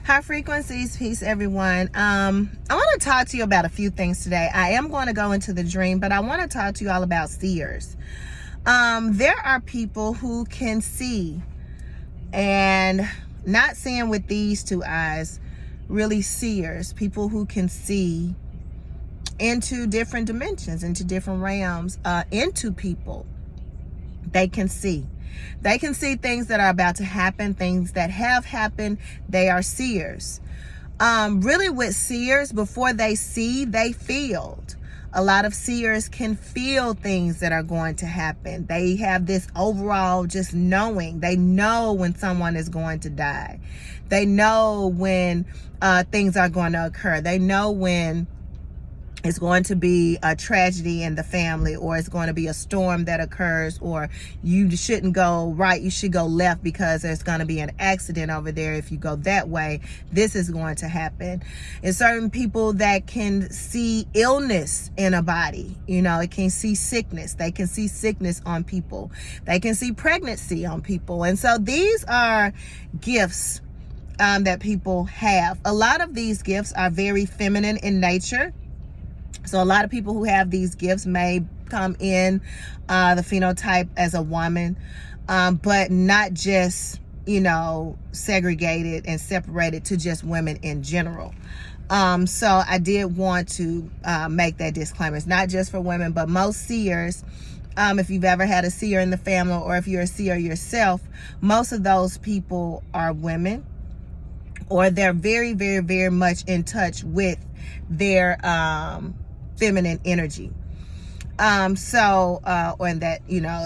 High frequencies, peace everyone. I want to talk to you about a few things today. I am going to go into the dream, but I want to talk to you all about seers. There are people who can see, and not seeing with these two eyes, really seers, people who can see into different dimensions, into different realms, into people. They can see. They can see things that are about to happen, things that have happened. They are seers. Really with seers, before they see, they feel. A lot of seers can feel things that are going to happen. They have this overall just knowing. They know when someone is going to die. They know when things are going to occur. They know when it's going to be a tragedy in the family, or it's going to be a storm that occurs, or you shouldn't go right, you should go left because there's going to be an accident over there. If you go that way, this is going to happen. And certain people that can see illness in a body, it can see sickness. They can see sickness on people. They can see pregnancy on people. And so these are gifts that people have. A lot of these gifts are very feminine in nature. So a lot of people who have these gifts may come in the phenotype as a woman, but not just, segregated and separated to just women in general. So I did want to make that disclaimer. It's not just for women, but most seers, if you've ever had a seer in the family, or if you're a seer yourself, most of those people are women, or they're very, very, very much in touch with their feminine energy. Or that,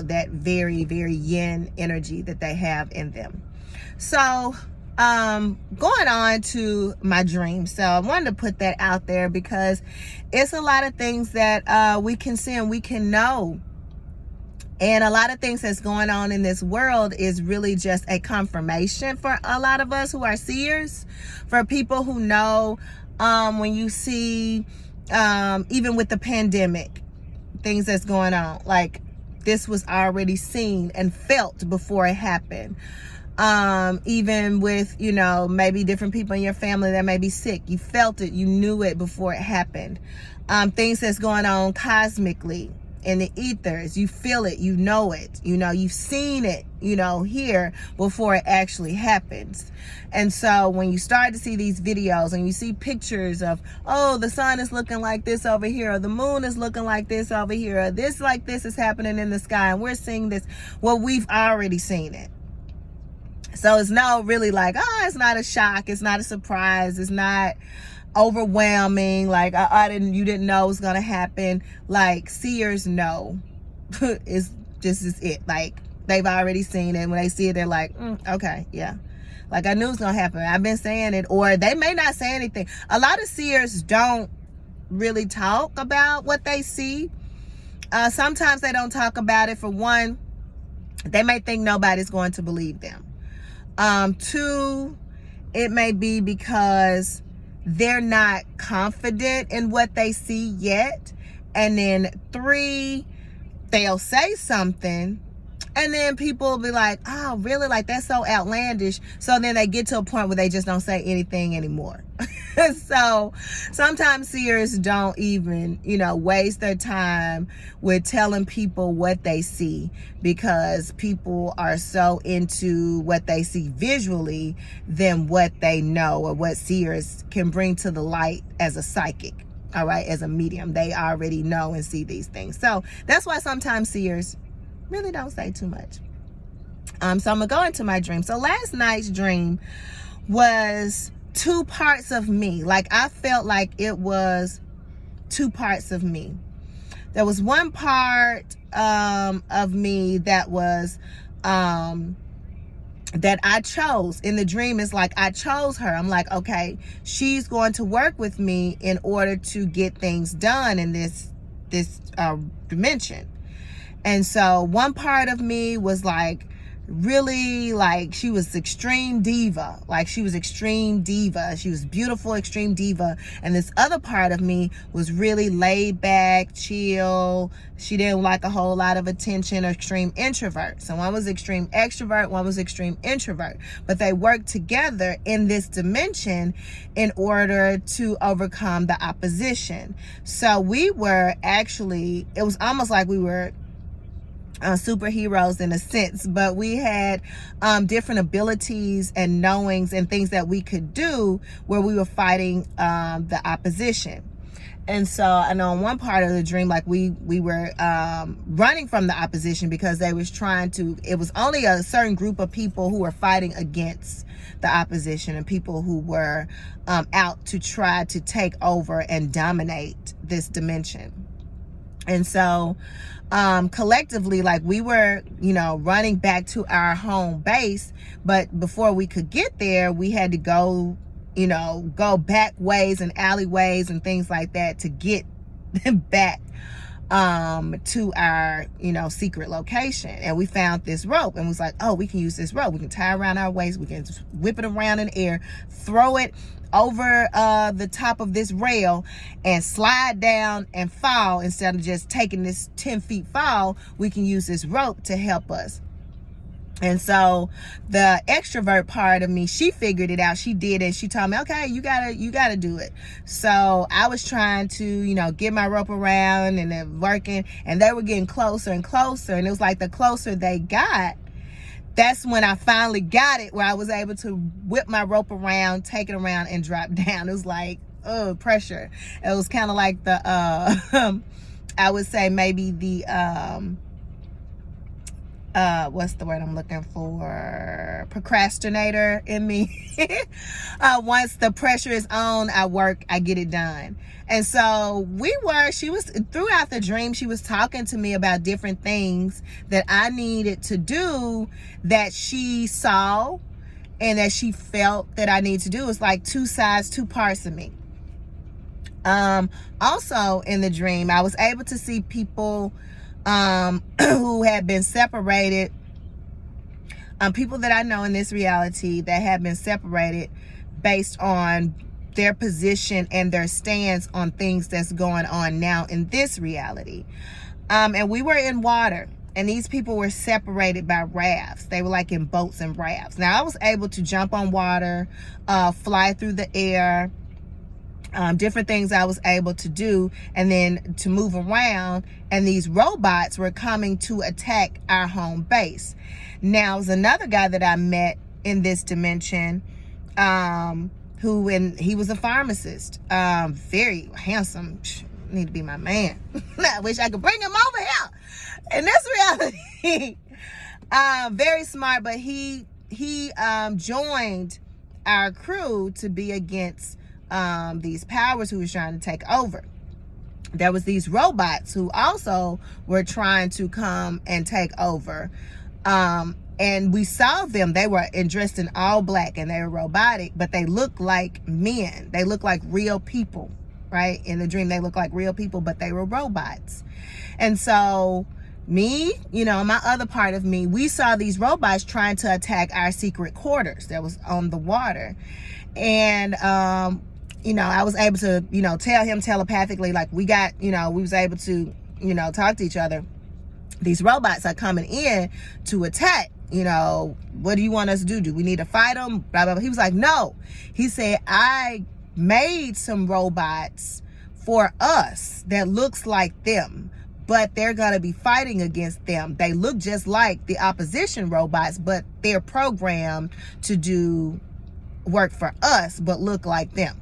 that very, very yin energy that they have in them. So, going on to my dream. So I wanted to put that out there because it's a lot of things that we can see and we can know. And a lot of things that's going on in this world is really just a confirmation for a lot of us who are seers, for people who know, when you see, even with the pandemic, things that's going on, like this was already seen and felt before it happened. Even with, maybe different people in your family that may be sick, you felt it, you knew it before it happened. Things that's going on cosmically in the ethers, you feel it, you know it, you've seen it, here before it actually happens. And so when you start to see these videos and you see pictures of, oh, the sun is looking like this over here, or the moon is looking like this over here, or this like this is happening in the sky, and we're seeing this, well, we've already seen it. So it's no really like, it's not a shock, it's not a surprise, it's not overwhelming, like you didn't know it was gonna happen. Like seers know. It's just is it, like they've already seen it. When they see it, they're like, okay, yeah, like I knew it was gonna happen, I've been saying it. Or they may not say anything. A lot of seers don't really talk about what they see. Sometimes they don't talk about it. For one, they may think nobody's going to believe them. Two, it may be because they're not confident in what they see yet. And then three, they'll say something and then people will be like, oh, really? Like, that's so outlandish. So then they get to a point where they just don't say anything anymore. So sometimes seers don't even, waste their time with telling people what they see, because people are so into what they see visually than what they know, or what seers can bring to the light as a psychic. All right, as a medium, they already know and see these things. So that's why sometimes seers really don't say too much. So I'm gonna go into my dream. So last night's dream was two parts of me. Like, I felt like it was two parts of me. There was one part of me that was that I chose. In the dream, it's like I chose her. I'm like, okay, she's going to work with me in order to get things done in this dimension. And so one part of me was like really, like, she was extreme diva. Like, she was extreme diva. She was beautiful, extreme diva. And this other part of me was really laid back, chill. She didn't like a whole lot of attention, or extreme introvert. So one was extreme extrovert, one was extreme introvert. But they worked together in this dimension in order to overcome the opposition. So we were actually, it was almost like we were superheroes in a sense, but we had different abilities and knowings and things that we could do where we were fighting the opposition. And so I know in one part of the dream, like we were running from the opposition because they was trying to, it was only a certain group of people who were fighting against the opposition, and people who were out to try to take over and dominate this dimension. And so collectively, like, we were, running back to our home base, but before we could get there, we had to go back ways and alleyways and things like that to get back to our secret location. And we found this rope and was like, oh, we can use this rope, we can tie around our waist, we can just whip it around in the air, throw it over the top of this rail and slide down and fall. Instead of just taking this 10 feet fall, we can use this rope to help us. And so the extrovert part of me, she figured it out. She did it. She told me, okay, you gotta do it. So I was trying to, get my rope around and then working, and they were getting closer and closer. And it was like the closer they got, that's when I finally got it, where I was able to whip my rope around, take it around, and drop down. It was like, pressure. It was kind of like the, I would say maybe the, what's the word I'm looking for? Procrastinator in me. Once the pressure is on, I get it done. And so she was, throughout the dream, she was talking to me about different things that I needed to do that she saw and that she felt that I need to do. It's like two sides, two parts of me. Also in the dream, I was able to see people who had been separated, people that I know in this reality that have been separated based on their position and their stance on things that's going on now in this reality. And we were in water, and these people were separated by rafts. They were like in boats and rafts. Now I was able to jump on water, fly through the air, different things I was able to do, and then to move around. And these robots were coming to attack our home base. Now, there's another guy that I met in this dimension, he was a pharmacist, very handsome, need to be my man. I wish I could bring him over here in this reality. Very smart, but he joined our crew to be against these powers who was trying to take over. There was these robots who also were trying to come and take over. And we saw them. They were dressed in all black, and they were robotic, but they looked like men. They looked like real people, right? In the dream, they looked like real people, but they were robots. And so me, my other part of me, we saw these robots trying to attack our secret quarters that was on the water. And, I was able to, tell him telepathically, like, we was able to, talk to each other. These robots are coming in to attack. What do you want us to do? Do we need to fight them? Blah, blah, blah. He was like, no. He said, I made some robots for us that looks like them, but they're going to be fighting against them. They look just like the opposition robots, but they're programmed to do work for us, but look like them.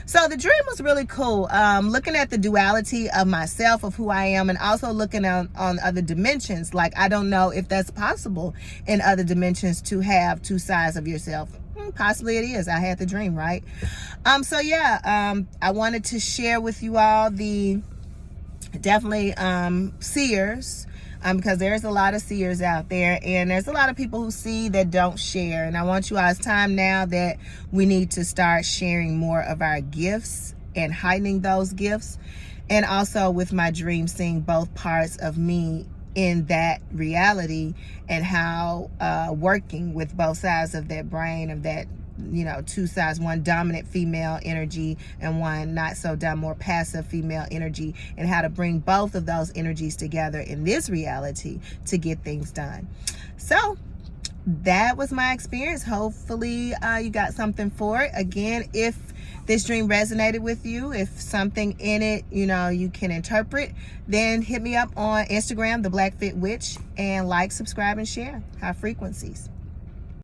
So the dream was really cool. Looking at the duality of myself, of who I am, and also looking on other dimensions. Like, I don't know if that's possible in other dimensions to have two sides of yourself. Possibly it is. I had the dream, right? So yeah, I wanted to share with you all the definitely seers. Because there's a lot of seers out there, and there's a lot of people who see that don't share. And I want you all, it's time now that we need to start sharing more of our gifts and heightening those gifts. And also with my dream, seeing both parts of me in that reality, and how working with both sides of that brain, of that, you know, two sides, one dominant female energy and one not so dumb, more passive female energy, and how to bring both of those energies together in this reality to get things done. So that was my experience. Hopefully you got something for it. Again, if this dream resonated with you, if something in it, you know, you can interpret, then hit me up on Instagram, The Black Fit Witch, and like, subscribe, and share. High frequencies.